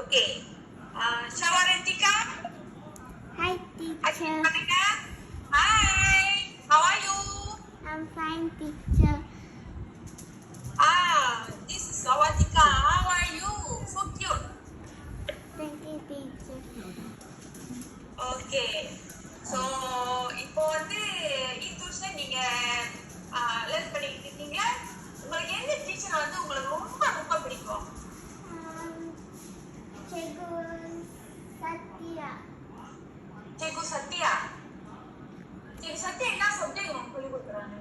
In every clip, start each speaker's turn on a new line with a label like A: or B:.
A: Okay. Shawarantika.
B: Hi, teacher.
A: Hi. How are you?
B: I'm fine, teacher.
A: This is Shawarantika. How are you? So cute.
B: Thank you, teacher.
A: Okay. So, இப்போ வந்து intuition நீங்க learn பண்ணிட்டு இருக்கீங்க. உங்களுக்கு எந்த teacher வந்து உங்களுக்கு ரொம்ப ரொம்ப பிடிக்கும்?
B: Cikgu Satya.
A: Cikgu Satya. Cikgu Satya என்ன சப்ஜெக்ட் உங்களுக்கு சொல்லிக் கொடுக்குறாங்க?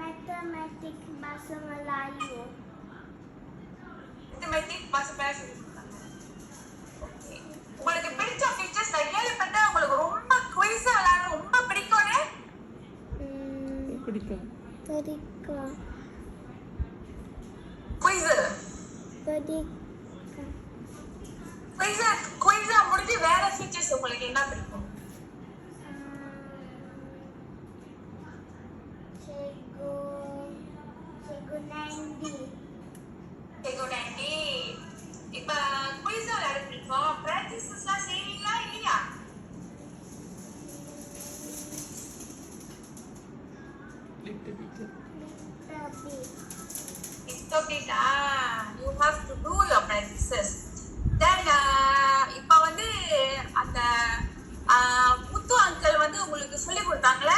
B: Matematik Bahasa Melayu.
A: Matematik bahasa Melayu சொல்லிக் கொடுக்குறாங்க. ஓகே. உங்களுக்கு பிடிச்ச டீச்சர்ஸ் நான் கேள்விப்பட்டேன் உங்களுக்கு ரொம்ப குயிஸ் விளையாட ரொம்ப பிடிக்கும்னு.
C: பிடிக்கும்.
B: Pidikum.
A: குயிஸ்.
B: Pidikum.
A: குயிஸ் முடிஞ்சு வேற டீச்சர்ஸ் உங்களுக்கு என்ன பிடிக்கும்?
B: Cikgu Nandi.
A: Cikgu Nandi. இப்ப குயிஸ் விளையாடிட்டு இருக்கோம். பிராக்டிஸ்லாம் செய்வீங்களா இல்லையா?
C: Little bit.
A: Little bit. You have to do your practices. Then இப்ப வந்து அந்த முத்து அங்கிள் வந்து உங்களுக்கு சொல்லி கொடுத்தாங்களே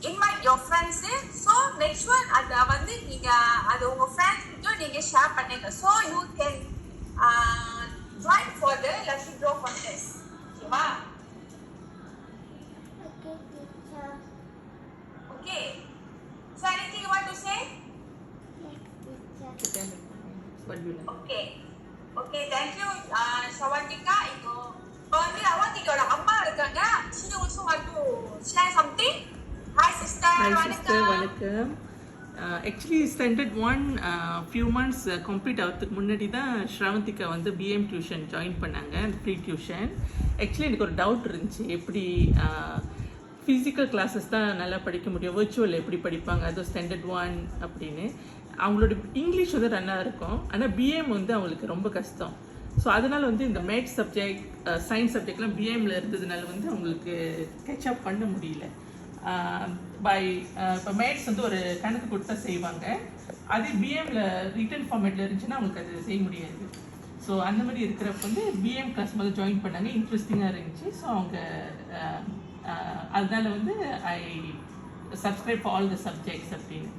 A: invite your friends. So make sure அத வந்து நீங்க அது உங்க friends கிட்ட நீங்க ஷேர் பண்ணுங்க. So you can join for the lucky draw contest. ஓகேவா?
B: Okay, teacher.
A: Okay. So anything you want to say?
B: Yes, teacher.
C: What do you like?
A: Okay. Okay, thank you, Shawantika. இப்போ வந்து அவாந்திகோட அம்மா இருக்காங்க. She also want to share something. Hi sister.
C: Hi sister, வணக்கம். Actually standard 1 few months complete ஆகிறதுக்கு முன்னாடி தான் ஸ்ரவந்திகா வந்து PM tuition join பண்ணாங்க, ஃப்ரீ டியூஷன். ஆக்சுவலி எனக்கு ஒரு டவுட் இருந்துச்சு, எப்படி ஃபிசிக்கல் கிளாஸஸ் தான் நல்லா படிக்க முடியும், விர்ச்சுவல் எப்படி படிப்பாங்க, அதுவும் ஸ்டாண்டர்ட் 1 அப்படின்னு. அவங்களோட இங்கிலீஷ் வந்து நல்லா இருக்கும், ஆனால் பிஎம் வந்து அவங்களுக்கு ரொம்ப கஷ்டம். ஸோ அதனால் வந்து இந்த மேத்ஸ் சப்ஜெக்ட், சயின்ஸ் சப்ஜெக்ட்லாம் பிஎம்மில் இருந்ததுனால வந்து அவங்களுக்கு கேட்சப் பண்ண முடியல. இப்போ மேத்ஸ் வந்து ஒரு கணக்கு கொடுத்தா செய்வாங்க, அதே பிஎம்மில் ரிட்டன் ஃபார்மேட்டில் இருந்துச்சுன்னா அவங்களுக்கு அது செய்ய முடியாது. ஸோ அந்த மாதிரி இருக்கிறப்ப வந்து பிஎம் கிளாஸ் முதல்ல ஜாயின் பண்ணாங்க, இன்ட்ரெஸ்டிங்காக இருந்துச்சு. ஸோ அவங்க அதனால வந்து I subscribe for all the subjects அப்படின்னு.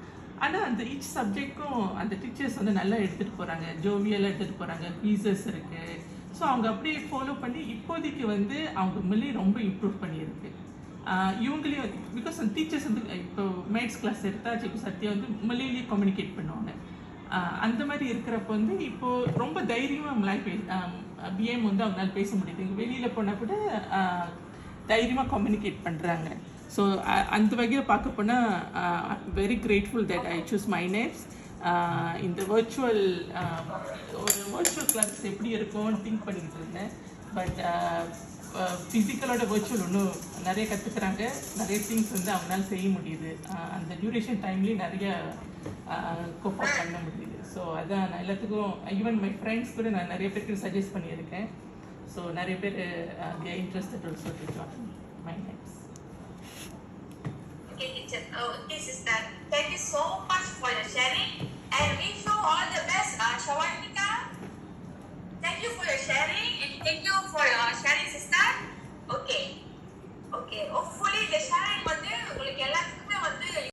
C: ஆனால் அந்த ஈச் சப்ஜெக்டும் அந்த டீச்சர்ஸ் வந்து நல்லா எடுத்துகிட்டு போகிறாங்க, ஜோவியலாக எடுத்துகிட்டு போகிறாங்க, ஃபீஸஸ் இருக்குது. ஸோ அவங்க அப்படியே ஃபாலோ பண்ணி இப்போதைக்கு வந்து அவங்க மில்லி ரொம்ப இம்ப்ரூவ் பண்ணியிருக்கு. இவங்களே வந்து பிகாஸ் அந்த டீச்சர்ஸ் வந்து இப்போ மேத்ஸ் கிளாஸ் எடுத்தால் சிக்கு சத்யா வந்து மில்லிலேயே கம்யூனிகேட் பண்ணுவாங்க. அந்த மாதிரி இருக்கிறப்ப வந்து இப்போது ரொம்ப தைரியமாக நம்மளால் பிஎம் வந்து அவங்களால பேச முடியுது. வெளியில் போனால் கூட தைரியமாக கம்யூனிகேட் பண்ணுறாங்க. ஸோ அந்த வகையில் பார்க்க போனால் very grateful that I choose minus. இந்த வர்ச்சுவல் ஒரு வர்ச்சுவல் கிளாஸ் எப்படி இருக்கும்னு திங்க் பண்ணிட்டு இருந்தேன். பட் ஃபிசிக்கலோட வர்ச்சுவல் இன்னும் நிறைய கற்றுக்குறாங்க, நிறைய திங்ஸ் வந்து அவங்களால செய்ய முடியுது. அந்த டியூரேஷன் டைம்லேயும் நிறைய கோப் அப் பண்ண முடியுது. ஸோ அதான் நான் எல்லாத்துக்கும் ஈவன் மை ஃப்ரெண்ட்ஸ் கூட நான் நிறைய பேருக்கு சஜஸ்ட் பண்ணியிருக்கேன். ஸோ நிறைய பேர் they are interested also to join my next.
A: Okay, teacher. Okay, sister. Thank you so much for your sharing and wish you all the best, Shawantika. Thank you for your sharing and thank you for your sharing, sister. Okay. Hopefully the sharing